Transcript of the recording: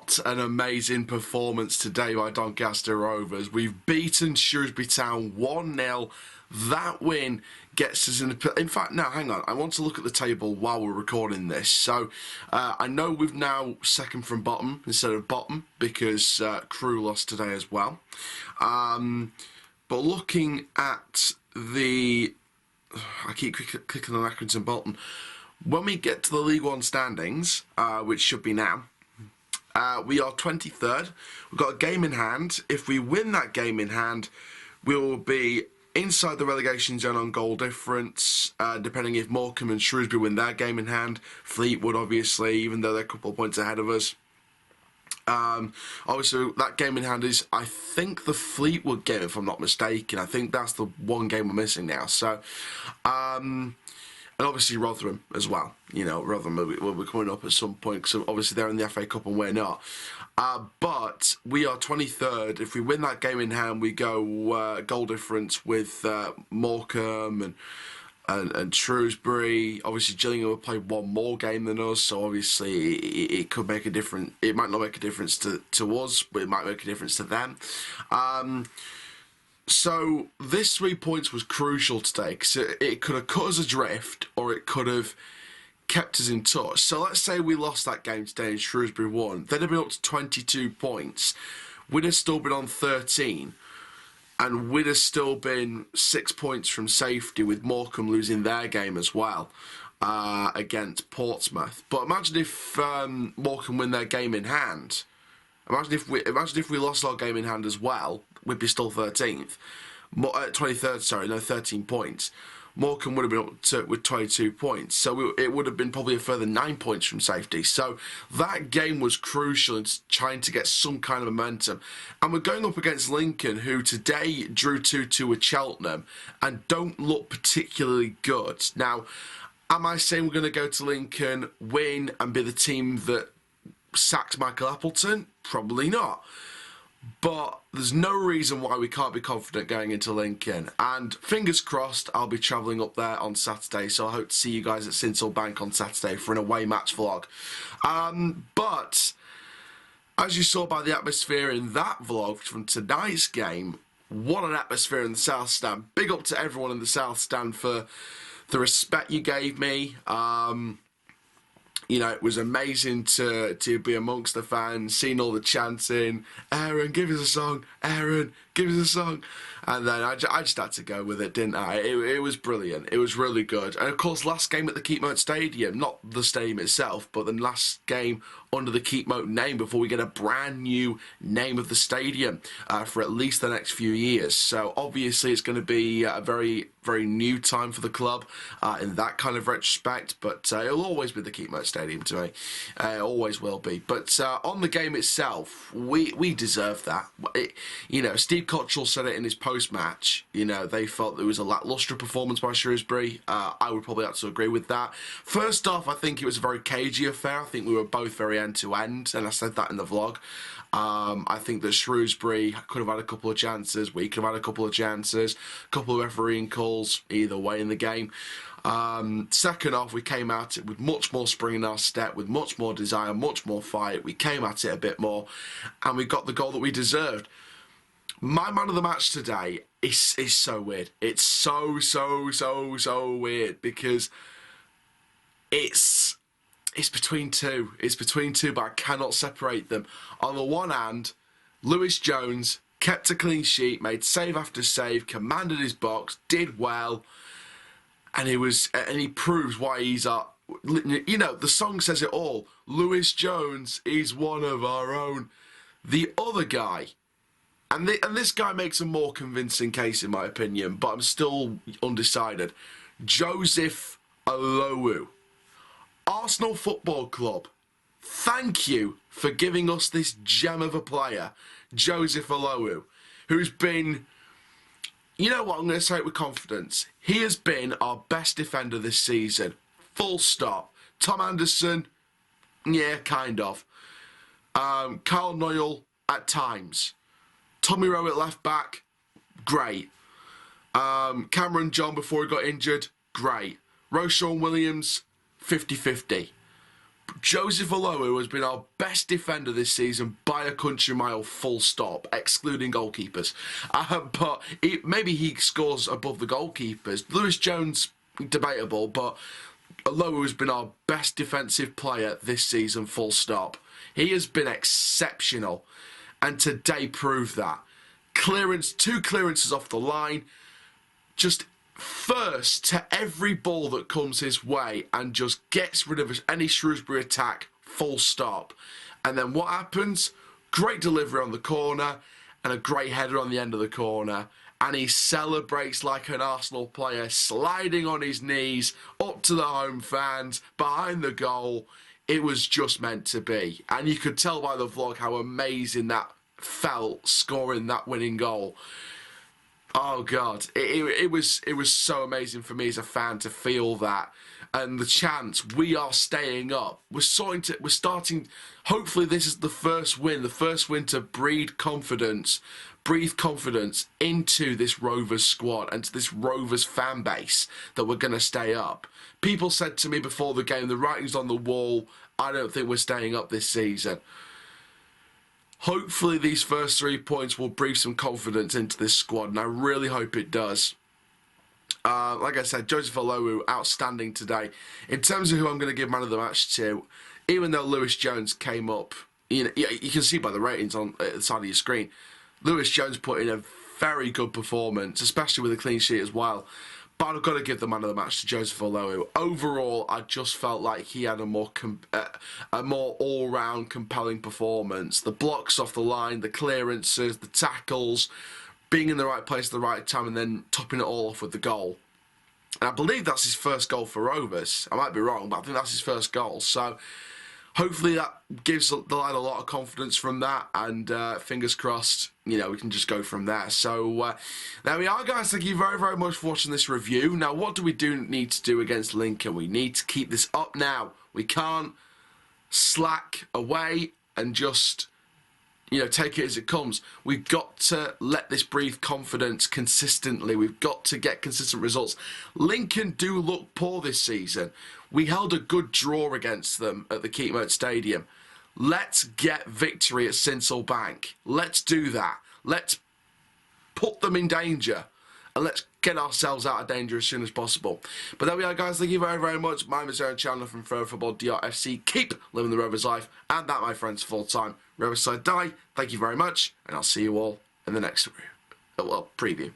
What an amazing performance today by Doncaster Rovers. We've beaten Shrewsbury Town 1-0. That win gets us in fact, now hang on, I want to look at the table while we're recording this. So I know we've now second from bottom instead of bottom because Crew lost today as well. But looking at the, I keep clicking on Accrington Bolton. When we get to the League One standings, which should be now, we are 23rd. We've got a game in hand. If we win that game in hand, we will be inside the relegation zone on goal difference, depending if Morecambe and Shrewsbury win their game in hand. Fleetwood, obviously, even though they're a couple of points ahead of us. Obviously, that game in hand is, I think, the Fleetwood game, if I'm not mistaken. I think that's the one game we're missing now. So, and obviously Rotherham as well. You know, Rotherham will be coming up at some point, because obviously they're in the FA Cup and we're not. But we are 23rd. If we win that game in hand, we go goal difference with Morecambe and Shrewsbury. Obviously, Gillingham will play one more game than us, so obviously it could make a difference. It might not make a difference to us, but it might make a difference to them. So this 3 points was crucial today, because it could have cut us adrift, or it could have kept us in touch. So let's say we lost that game today and Shrewsbury won. They'd have been up to 22 points. We'd have still been on 13. And we'd have still been 6 points from safety, with Morecambe losing their game as well against Portsmouth. But imagine if Morecambe win their game in hand. Imagine if we lost our game in hand as well, we'd be still 13th. 23rd, sorry, no, 13 points. Morecambe would have been up with 22 points. So it would have been probably a further 9 points from safety. So that game was crucial in trying to get some kind of momentum. And we're going up against Lincoln, who today drew 2-2 with Cheltenham and don't look particularly good. Now, am I saying we're going to go to Lincoln, win, and be the team that sacks Michael Appleton? Probably not. But there's no reason why we can't be confident going into Lincoln. And fingers crossed, I'll be travelling up there on Saturday. So I hope to see you guys at Sinsel Bank on Saturday for an away match vlog. But as you saw by the atmosphere in that vlog from tonight's game, what an atmosphere in the South Stand. Big up to everyone in the South Stand for the respect you gave me. You know, it was amazing to be amongst the fans, seeing all the chanting, Aaron, give us a song, Aaron, give us a song. And then I just had to go with it, didn't I? It was brilliant. It was really good. And of course, last game at the Keepmoat Stadium, not the stadium itself, but the last game under the Keepmoat name before we get a brand new name of the stadium for at least the next few years. So obviously it's going to be a very, very new time for the club in that kind of retrospect, but it'll always be the Keepmoat Stadium to me. It always will be. But on the game itself, we deserve that. You know, Steve Cotterill said it in his post-match. You know, they felt there was a lacklustre performance by Shrewsbury. I would probably have to agree with that. First off, I think it was a very cagey affair. I think we were both very end-to-end, and I said that in the vlog. I think that Shrewsbury could have had a couple of chances. We could have had a couple of chances. A couple of refereeing calls either way in the game. Second off, we came at it with much more spring in our step, with much more desire, much more fight. We came at it a bit more, and we got the goal that we deserved. My man of the match today is so weird. It's so weird, because it's between two. It's between two, but I cannot separate them. On the one hand, Lewis Jones kept a clean sheet, made save after save, commanded his box, did well, and he proves why he's our. You know, the song says it all. Lewis Jones is one of our own. The other guy. And this guy makes a more convincing case, in my opinion, but I'm still undecided. Joseph Olowu. Arsenal Football Club, thank you for giving us this gem of a player, Joseph Olowu, who's been, you know what, I'm going to say it with confidence, he has been our best defender this season, full stop. Tom Anderson, yeah, kind of. Carl Noyle at times. Tommy Rowe at left back, great. Cameron John before he got injured, great. Roshan Williams, 50-50. Joseph Olowu has been our best defender this season by a country mile, full stop, excluding goalkeepers. But maybe he scores above the goalkeepers. Lewis Jones, debatable, but Olowu has been our best defensive player this season, full stop. He has been exceptional, and today proved that. Two clearances off the line, just first to every ball that comes his way and just gets rid of any Shrewsbury attack, full stop. And then what happens? Great delivery on the corner and a great header on the end of the corner. And he celebrates like an Arsenal player, sliding on his knees up to the home fans, behind the goal. It was just meant to be. And you could tell by the vlog how amazing that felt, scoring that winning goal. Oh God, it was so amazing for me as a fan to feel that, and the chance we are staying up. We're starting. Hopefully, this is the first win to breathe confidence into this Rovers squad and to this Rovers fan base that we're going to stay up. People said to me before the game, the writing's on the wall. I don't think we're staying up this season. Hopefully these first 3 points will breathe some confidence into this squad, and I really hope it does. Like I said, Joseph Olowu, outstanding today. In terms of who I'm going to give man of the match to, even though Lewis Jones came up, you can see by the ratings on the side of your screen, Lewis Jones put in a very good performance, especially with a clean sheet as well. But I've got to give the man of the match to Joseph Olowu. Overall, I just felt like he had a more all-round compelling performance. The blocks off the line, the clearances, the tackles, being in the right place at the right time, and then topping it all off with the goal. And I believe that's his first goal for Rovers. I might be wrong, but I think that's his first goal. So hopefully that gives the lad a lot of confidence from that, and fingers crossed, we can just go from there. So there we are, guys. Thank you very, very much for watching this review. Now, what do we need to do against Lincoln? We need to keep this up now. We can't slack away and just, take it as it comes. We've got to let this breathe confidence consistently. We've got to get consistent results. Lincoln do look poor this season. We held a good draw against them at the Keepmoat Stadium. Let's get victory at Sincil Bank. Let's do that. Let's put them in danger. And let's get ourselves out of danger as soon as possible. But there we are, guys. Thank you very, very much. My name is Aaron Chandler from FootballDRFC. Keep living the Rovers life. And that, my friends, full-time. Rovers side die. Thank you very much. And I'll see you all in the next preview.